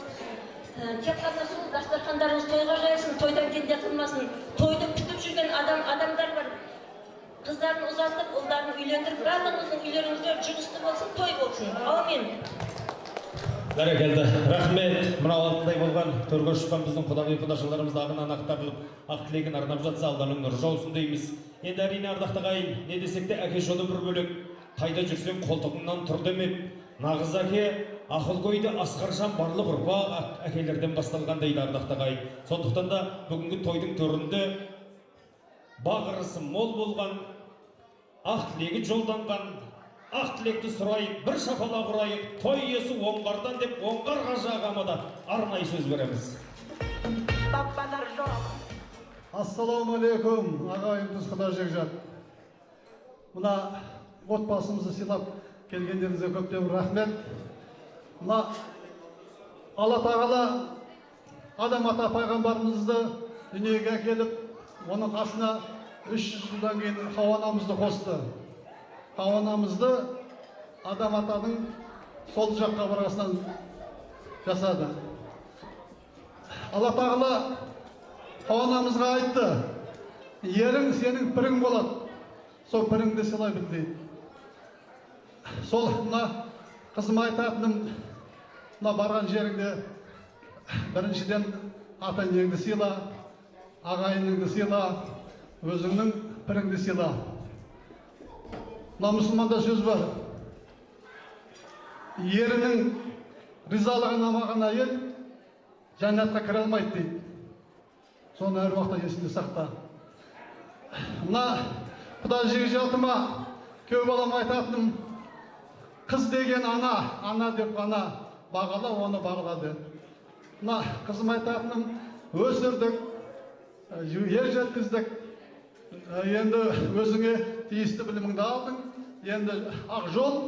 Тек қана сол дастархандарыңыз тойға жайсын, тойдан кенде қылмасын. Тойды күтіп жүрген адамдар бар. Қыздарын ұзатып, ұлдарын үйлендіріп, барлығыңыздың үйлеріңізде жұғысты болсын, той болсын. Аумин. Бәрекелді. Рахмет. Мына алтындай болған төрге шыққан біздің құдағи құдашыларымыз ағынан ақтарылып, ақ тілегін арнап жатса, Алланың нұры жаусын дейміз. Енді әрине ардақтың ағайын, не десек те әке жолы бір бөлек. Қайда жүрсең қолтығыңнан тұр демеп. Нағыз әке ақыл қойды, асқаржан барлық ұрпақ әкелерден басталған дейді ардақтың ағайын. Сондықтан да бүгінгі тойдың төрінде бағырысы мол болған, ақ тілегі жолданған, ақ тілекті сұрайық, бір шапалақ ұрайық, той иесі оңғардан деп оңғар қажы ағама да арнайы сөз береміз. Ассалаумағалейкум, ағайын құда жекжат. Мына отбасымызды сыйлап келгендеріңізге көптен рахмет. Мына Алла тағала адам ата пайғамбарымызды дүниеге әкеліп, оның қасына 300 жылдан кейін Хауа анамызды қосты. Хауа анамызды адам атаның сол жақ қабырғасынан жасады. Алла тағала анамызға айтты, ерің сенің пірің болады, сол піріңді сыйлай біл дейді. Сол мына қызым айтатыным, мына барған жеріңде біріншіден ата-енеңді сыйла, ағайыныңды сыйла, өзіңнің піріңді сыйла. Мына мұсылманда сөз бар. Ерінің ризалығын алмаған әйел жәннатқа кіре алмайды дейді. Соны әр уақытта есіңде сақта. Мына Құда жегжалтыма көп балам айтатыным, қыз деген ана деп ғана бағала, оны бағалады. Мына қызым айтатыным, өсірдік, ер жеткіздік, енді өзіңе тиісті біліміңді алдың, енді ақ жол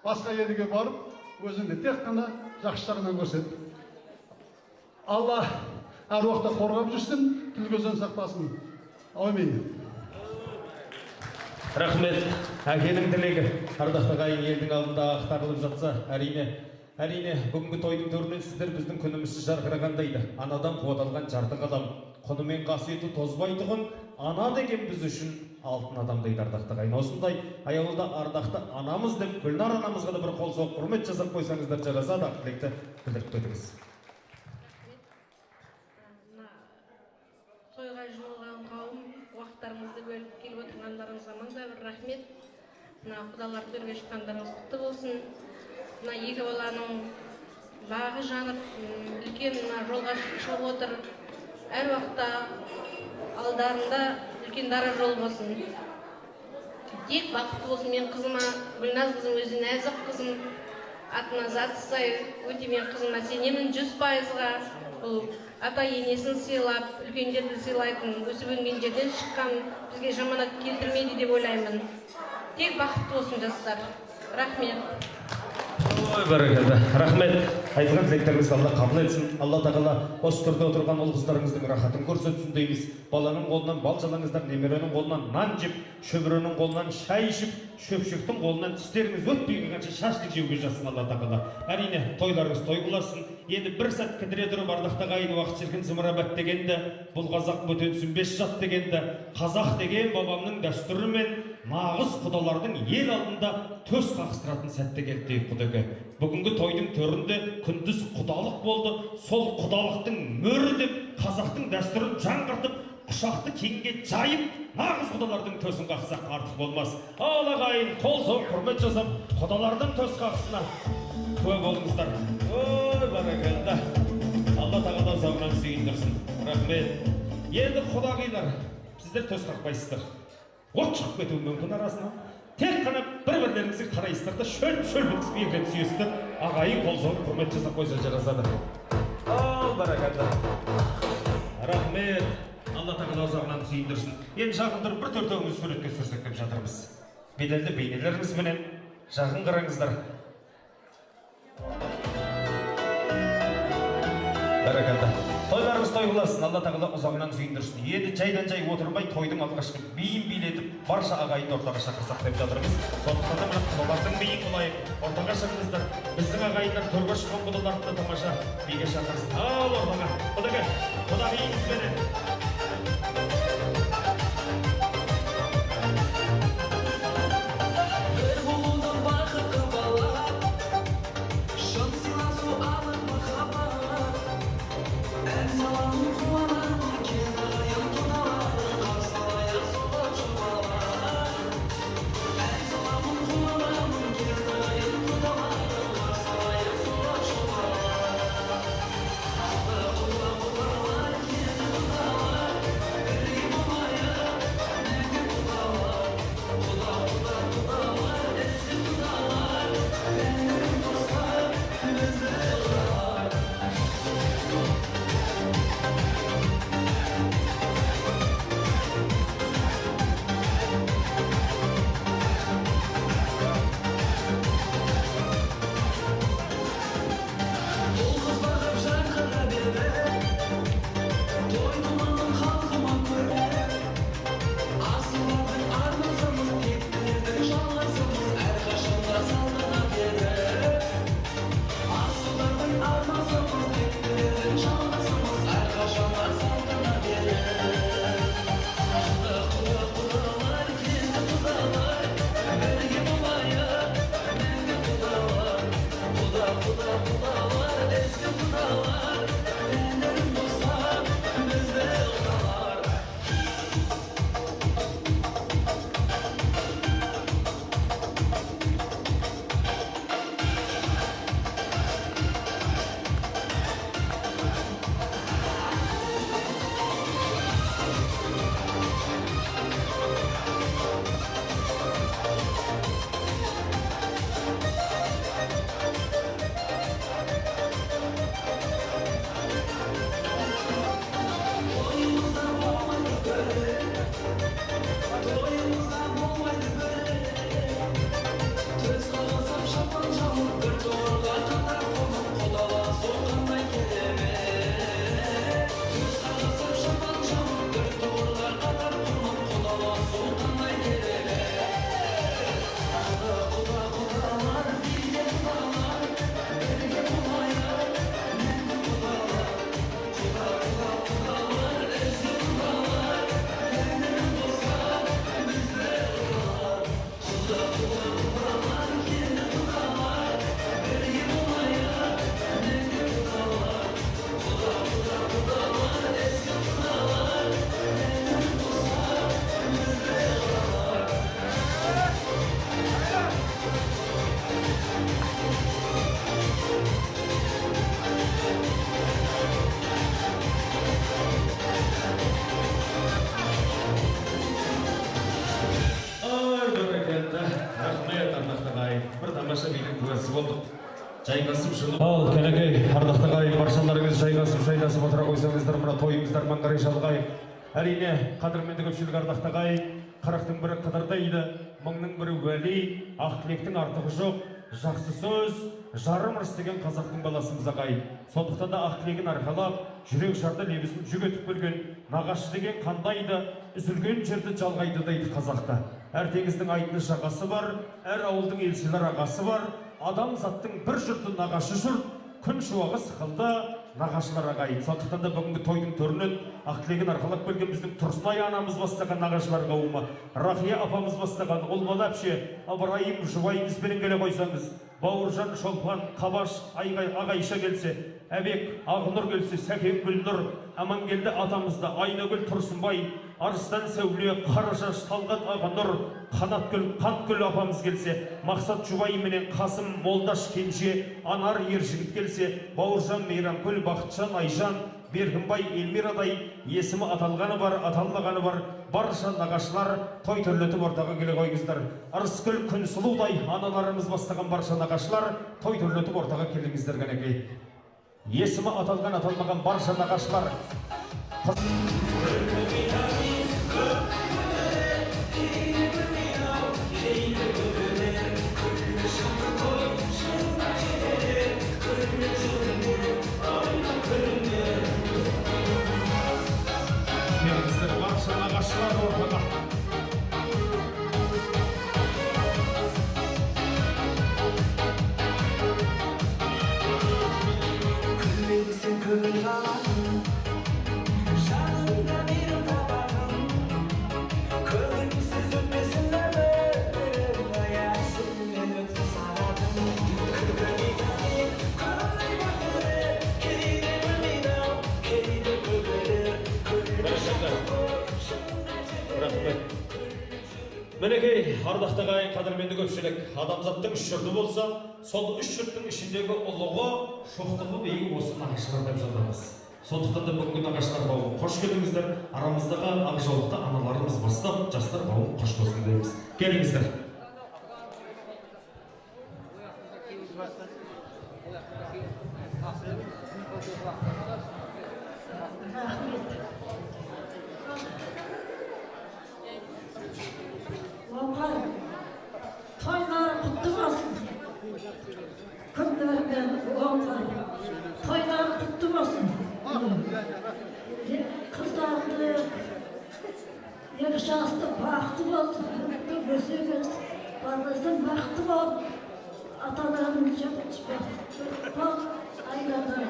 басқа елге барып, өзіңді тек қана жақсы жағынан көрсет. Алла әр уақытта қорғап жүрсін, тіл көзден сақтасын. Әумин. Рахмет. Әкенің тілегі ардақты ағайын елдің алдында ақтарылып жатса, әрине бүгінгі тойдың төрінен сіздер біздің күнімізсіз жарқырағандайды. Анадан қуат алған жарты қадам, құны мен қасиеті тозбайтұғын ана деген біз үшін алтын адам дейді ардақты ағайын. Осындай аяулда ардақты анамыз деп Гүлнар анамызға да бір қол соғып құрмет жасап қойсаңыздар жарасады, тілекті білдіріп кетіңіз. Тойға жиналған қауым, уақыттарыңызды бөліп келіп отырғандарыңызға мың рахмет. Құдалар төрге шыққандарыңыз құтты болсын. Екі баланың бағы жанып, үлкен жолға шығып отыр. Әр уақытта алдарында үлкен дара жол болсын. Тек бақытты болсын. Мен қызыма, Гүлназ қызым өзі нәзік қызым, атына заты сай, өте мен қызыма сенемін 100%-ға. Бұл ата-енесін сыйлап, үлкендерді сыйлайтын, өсіп-өнген жерден шыққан, бізге жаманат келтірмейді деп ойлаймын. Тек бақытты болсын жастар. Рахмет. Ой, бәрекелді. Рахмет. Айтқан тілектеріңізді Алла қабыл етсін. Алла тағала осы түрде отырған ұл қыздарыңыздың рахатын көрсетсін дейміз. Баланың қолынан бал жалаңыздар, немеренің қолынан нан жеп, шөберенің қолынан шай ішіп, шөпшектің қолынан тістеріңіз өтпей қалғанша шашлық жеуге жазсын Алла тағала. Әрине, тойларыңыз той боласын. Енді бір сәт кідіре тұрып ардақты ағайын уақыт шіркін зымырабат дегенді, бұл қазақ бөтенсін бес жат дегенді, қазақ деген бабамның дәстүрі мен нағыз құдалардың ел алдында төс қақыстыратын сәтте келді құдеге. Бүгінгі тойдың төрінде күндіз құдалық болды, сол құдалықтың мөрі деп қазақтың дәстүрін жаңғыртып, құшақты кеңге жайып, нағыз құдалардың төсін қақсақ артық болмас. Ал ағайын қол соғып құрмет жасап, құдалардың төс қақсына куә болыңыздар. Ой, бәрекелді. Алла тағала ұзағынан сүйіндірсін. Рахмет. Енді құдағилар, сіздер төс қақпайсыздар. От шығып кетуі мүмкін арасына. Тек қана бір-бірлеріңізге қарайсыздар да шөл-шөл бітіспей екен сүйесіздер. Ағайын қол соғып құрмет жасап қойса жарасады. Ал, бәрекелді. Рахмет. Алла тағала ұзағынан сүйіндірсін. Енді жақын тұрып бір төртеуіңіз суретке түсірсек деп жатырмыз. Беделді бейнелеріңізбенен жақын қараңыздар. Бәрекелді. Тойларыңыз той боласын, Алла тағала ұзағынан сүйіндірсін. Енді жайдан-жай отырмай тойдың алғашқы биін билетіп, барша ағайынды ортаға шақырсақ деп жатырмыз. Сондықтан да мына құдалардың биін болайық, ортаға шақырыңыздар. Біздің ағайындар төрге шыққан құдаларды тамаша биге шақырсын. Ал ортаға, құдеге, құда биіңізбенен. тамаша бидің куәсі болдық. Жайғасып жылып. Ал кәнекей, ардақты ағайын, баршаларыңыз жайғасып жайнасып отыра қойсаңыздар, мына тойымыздар маңғарай шалғайын. Әрине, қадірменді көпшілік ардақты ағайын, 40-тың бірі қыдырдайды, 1000-ның бірі уәли, ақ тілектің артығы жоқ, жақсы сөз, жарым ырыс деген қазақтың баласымыз ағайын. Сондықтан да ақ тілегін арқалап, жүрек жарды лебізін жүгетіп келген, нағашы деген қандайды, үзілген жерді жалғайды дейді қазақта. Әр теңіздің айдыны жағасы бар, әр ауылдың елшілер ағасы бар, адамзаттың бір жұрты нағашы жұрт, күн шуағы сықылды, нағашылар ағайын. Сондықтан да бүгінгі тойдың төрінен ақ тілегін арқалап келген біздің Тұрсынай анамыз бастаған нағашылар қауымы, Рахия апамыз бастаған Олмалы әпше, Абырайым, жұбайымызбенен келе қойсаңыз, Бауыржан, Шолпан, Қабаш, Ағайша келсе, Әбек, Ағынұр келсе, Сәкен, Гүлнұр, Амангелді атамызды, Айнагүл, Тұрсынбай, Арыстан, Сәуле, Қарашаш, Талғат, Ағынұр, Қанаткүл, Қанткүл апамыз келсе, Мақсат жұбайым менен Қасым, Молдаш, Кенже, Анар, Ержігіт келсе, Бауыржан, Мейрамкүл, Бақытжан, Айжан, Бергімбай, Эльмирадай, есімі аталғаны бар, аталмағаны бар, барша нағашылар той төрлетіп ортаға келе қойыңыздар. Ырыскүл, Күнсұлудай аналарымыз бастаған барша нағашылар той төрлетіп ортаға келіңіздер кәнекей. Есімі аталған, аталмаған барша нағашылар. Келіңіздер барша нағашылар ортаға. Күлмейсің көңіл қаладың, жаныңда мейірім табадың, көңілсіз өтпесін өмірің, аясың мен өтсіз сағадың. Күлгіні кәйін, қалай бақылыр, кейде білмейді-ау, кейде көгілер, Рахмет. Мінекей, ардақты ағайын, қадірменді көпшілік, адамзаттың үш жұрты болса, сол үш жұрттың ішіндегі ұлығы, шоқтығы бейі осы нағашылар деп жатамыз. Сондықтан да бүгінгі нағашылар қауым қош келдіңіздер, арамыздағы ақ жаулықты аналарымыз бастап, жастар қауым қош болсын дейміз. Келіңіздер. Toylar kutlu olsun. Kutlarından oğullar. Toylar kutlu olsun. Kızlardı, yarışastı, baktı olsun. Gözümüz, babasının baktı olsun. Atalarımız çok çıkıyor. Bak, aynadan.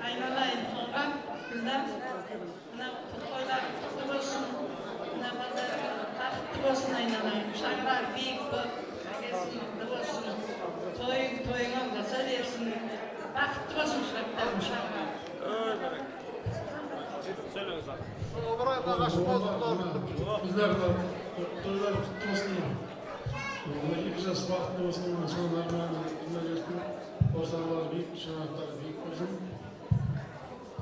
Aynalayın oğlan, bizler toylar kutlu olsun, taktı olsun aynalayın. Uşaklar büyük kutlu olsun, toyun olmasa versin, taktı olsun uşaklar. Söylüyoruz abi. Bizler de toylar kutlu olsun. İki jас vakti olsun, sonlarına günlerleştim. Ortalar büyük, şanatlar büyük olsun.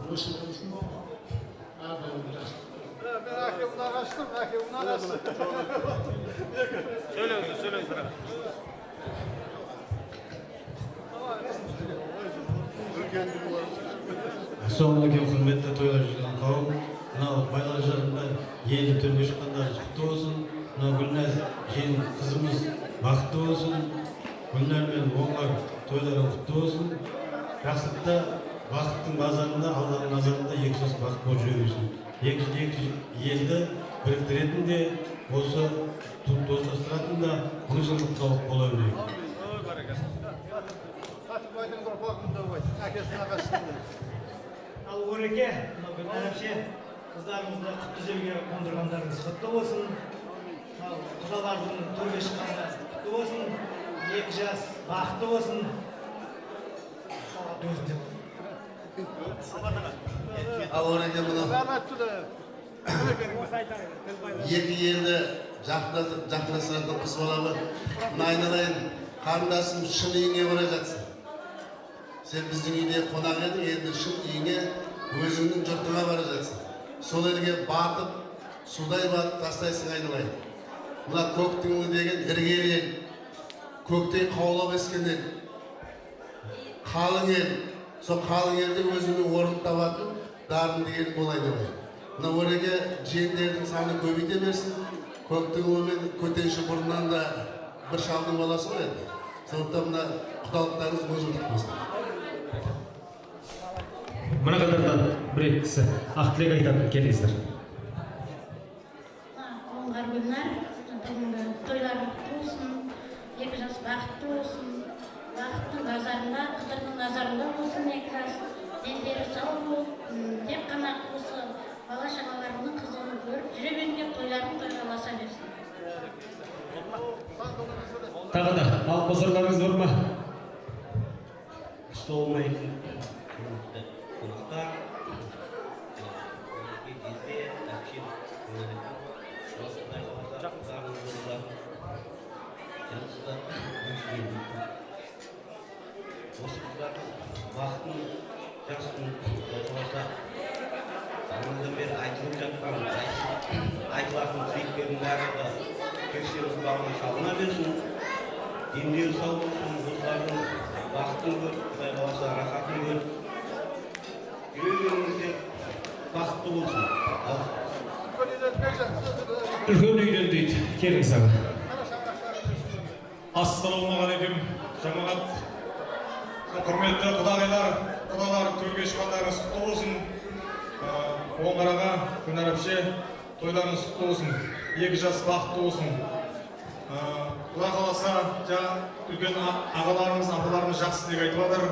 Hoş olsun. Aferin biraz. Ben akımdan kaçtım, akımdan kaçtım. Söylüyoruz abi. Assalamualaikum hürmetli toylar жүрген қауым. Мынау байлар жағында енді төрге шыққандар құтты болсын. Мынау Гүлназ жиен қызымыз бақытты болсын. Гүлнар мен оңғар тойлары құтты болсын. Жақсылықта бақыттың базарында, Алланың назарында екі жас бақыт болып жүре берсін. Екі елді біріктіретін де, осы достастыратын да мың жылдық сауық бола берейік. Ал Ореке, Гүлнар әпше, қыздарымызды құтты жерге қондырғандарыңыз құтты болсын. Құдалардың төрге шыққаны құтты болсын. Екі жас бақытты болсын. Ал Ореке мұны екі елді жақындастыратын қыз балалы. Айналайын, қарындасым шын үйіңе бара жатсың. Sen bizдің үйде қонақ едің, енді шын үйіңе өзіңнің жұртыңа бара жатсың. Сол елге батып, судай батып тастайсың айналайын. Мына көктіңлі деген іргелі ел, көктей қаулап өскен ел, қалың ел. Сол қалың елде өзінің орнын табатын дарынды ел бол айналайын. Мына ореге жиендердің саны көбейте берсін. Көктіңлі мен көтенші бұрыннан да бір шалдың баласы ғой енді. Сондықтан мына құдалықтарыңыз мың жылдық болсын. Мына қатардан бір-екі кісі ақ тілек айтатын келіңіздер. Оңғар Гүлнар, бүгінгі тойларың құтты болсын, 2 жас бақытты болсын, бақыттың назарында, қыдырдың назарында болсын 2 жас, дендері сау болып, тек қана осы бала-шағаларының қызығын көріп, жүре берген тойларын тойлаласа берсін. Тағы да ал қосарларыңыз бар ма? Ассалаумағалейкум. Қонақтар, кезде әпшет осындай қонақтарыңызға жақсы осы қыздардың уақытын жақсын қозғалса замандан бері айтылып жатқан айтылатын тілектердің барлығы тексеріс бағына шалына берсін, демдеу сау болсын, осылардың бақытын көріп, Құдай қаласа рахатын көріп, жүрегіңізде бақытты болсын. Үлкен үйден дейді, келіңіз аға. Ассалаумағалейкум, жамағат. Құрметті құдағайлар, құдалар, төрге шыққандарыңыз құтты болсын. Оңғараға, Гүлнар әпше, тойларыңыз құтты болсын. 2 жас бақытты болсын. Құдай қаласа, үлкен ағаларымыз, апаларымыз жақсы тілек айтып жатыр.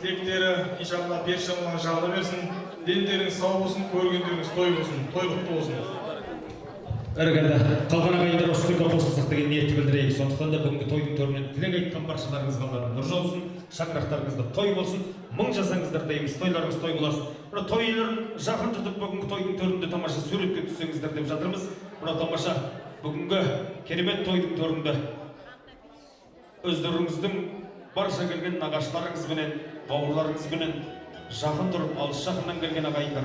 Тілектері иншалла першаллах жағыла берсін. Дендеріңіз сау болсын, көргендеріңіз той болсын, той құтты болсын. Іргенді қалған ағайындар осы тойға қосылсақ деген ниетті білдірейік. Сондықтан да бүгінгі тойдың төрінен тілек айтқан баршаларыңызға Алланың нұры жаусын, шаңырақтарыңызда той болсын, мың жасаңыздар дейміз, тойларыңыз той боласын. Мына тойларын жақын тұтып бүгінгі тойдың төрінде тамаша суретке түссеңіздер деп жатырмыз. Мына тамаша бүгінгі керемет тойдың төрінде өздеріңіздің барша келген нағашыларыңызбенен, бауырларыңызбенен жақын тұрып, алыс жақыннан келген ағайындар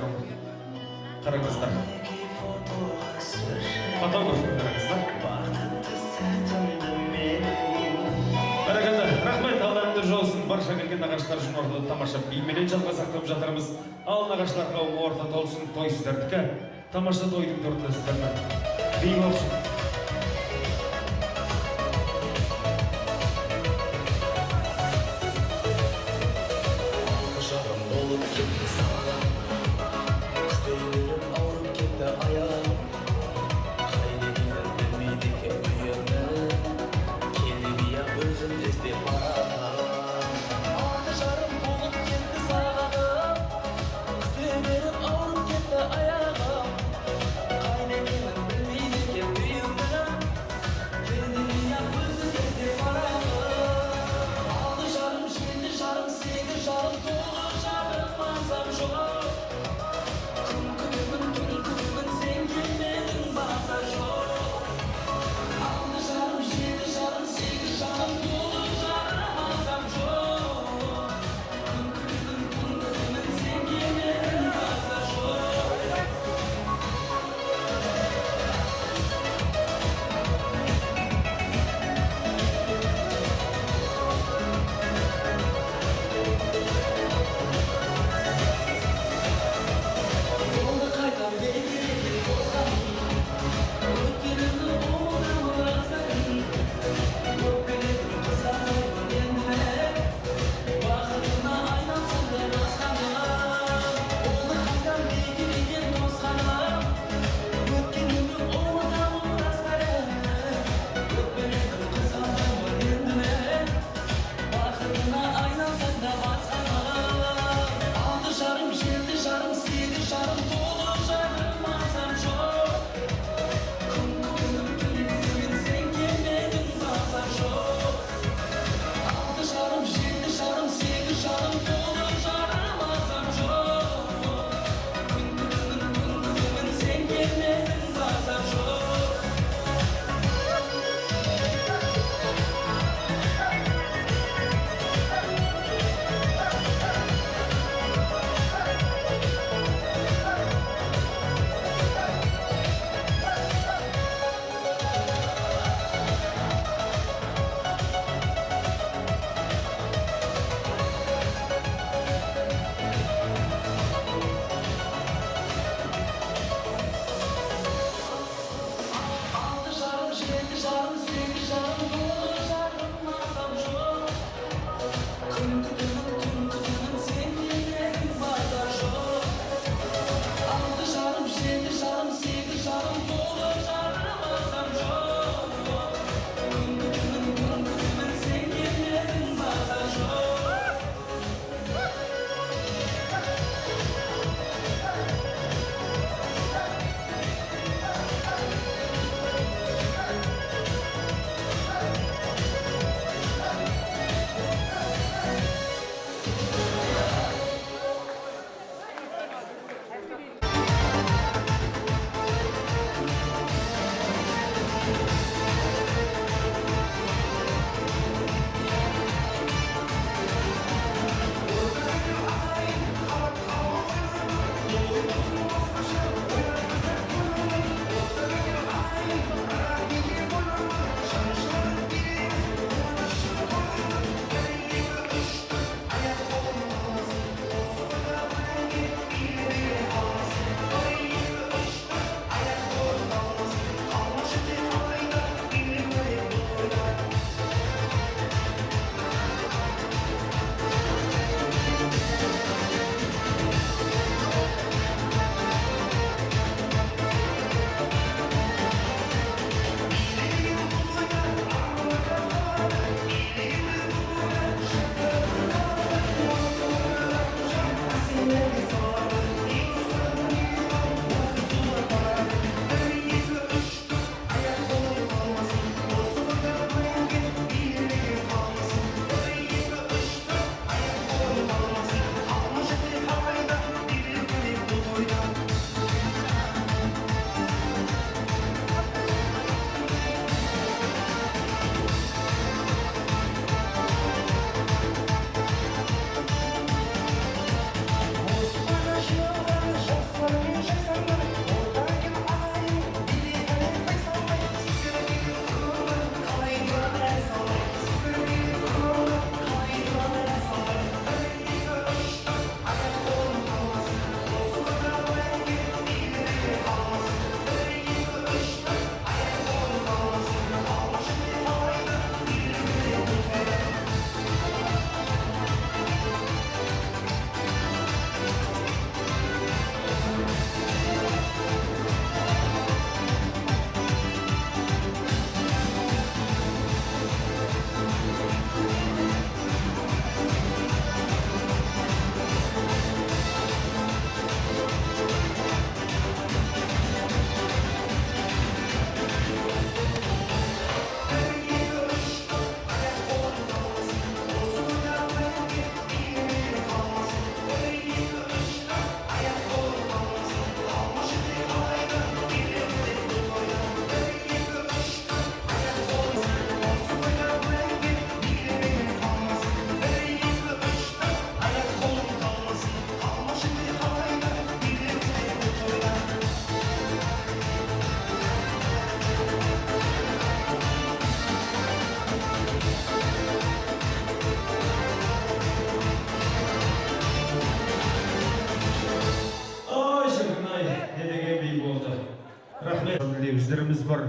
қараңыздар. Қатар көрсеңдеріңіздер. Бәрекелді, рахмет, Алланың нұры жаусын. Барша келген нағашылар үшін ортада тамаша бименен жалғасақтап жатырмыз. Ал нағашылар қауымы орта толсын, той сіздердікі. Тамаша тойдың төрінде сіздерді би болсын. Құшағым болып кетті саған, күтейлерім ауырып кетті аяғым. Қайдекенін білмейді екен үйімнің, келді бия өзім іздеп барамын. Аты жарым болып кетті сағаным, күтейлерім ауырып кетті аяғым. Қайдекенін білмейді екен үйімнің. өздеріміз бар.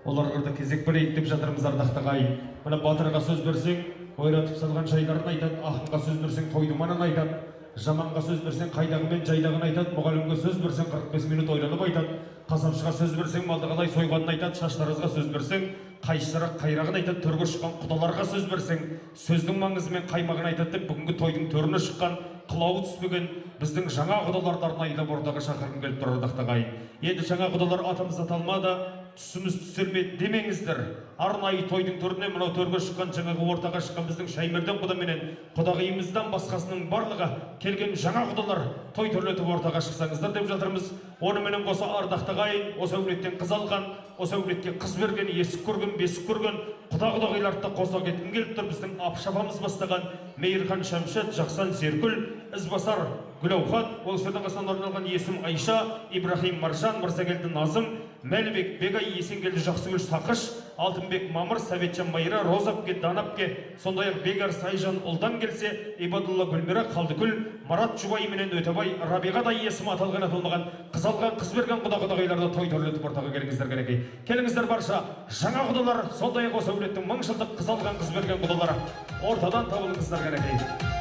Оларға да кезек берейік деп жатырмыз ардақты ағайын. Мына батырға сөз берсең, ойратып салған шайларын айтады, ақынға сөз берсең, тойдыманын айтады. Жаманға сөз берсең, қайдағы мен жайдағын айтады, мұғалімге сөз берсең, 45 минут ойланып айтады. Қасапшыға сөз берсең, малды қалай сойғанын айтады, шаштарыңызға сөз берсең, қайшырақ қайрағын айтады, төрге шыққан құдаларға сөз берсең, сөздің маңызы мен қаймағын айтады деп бүгінгі тойдың төріне шыққан қылауы түспеген біздің жаңа құдаларды арнайылап ортаға шақырғым келіп тұр ардақты ағайын. Енді жаңа құдалар атымыз аталмады, түсіміз түселмеді демеңіздер. Арнайы тойдың түріне мынау төрге шыққан жаңағы ортаға шыққан біздің Шаймерден құда менен құдағиымыздан басқасының барлығы келген жаңа құдалар той төрлетіп ортаға шықсаңыздар деп жатырмыз. Онымен қоса ардақты ағайын, осы әулеттен қыз алған, осы әулетке қыз берген, есік көрген, бесік көрген құда-құдағиларды қоса кеткім келіп тұр. Біздің апшапамыз бастаған Мейірхан Шәмшет, Жақсан Серкүл, Ізбасар Гүлаухан, ол сөздің қасынан орналған Есім Айша, Ибрахим Маржан, Мырзагелді Назым, Мәлібек Бегай, Есенгелді Жақсыгүл Сақыш, Алтынбек Мамыр, Сәбетжан Майра, Розапке, Данапке, сондай-ақ Бегар Сайжан ұлдан келсе, Ибадулла Гүлмира, Қалдыкүл, Марат Жұбай менен Өтебай, Рабиғадай есімі аталған атылмаған, қыз алған, қыз берген құда-құдағиларды той төрлетіп ортаға келіңіздер керекей. Келіңіздер барша, жаңа құдалар, сондай-ақ осы әулеттің мың жылдық қыз алған, қыз берген құдалары ортадан табылыңыздар керекей.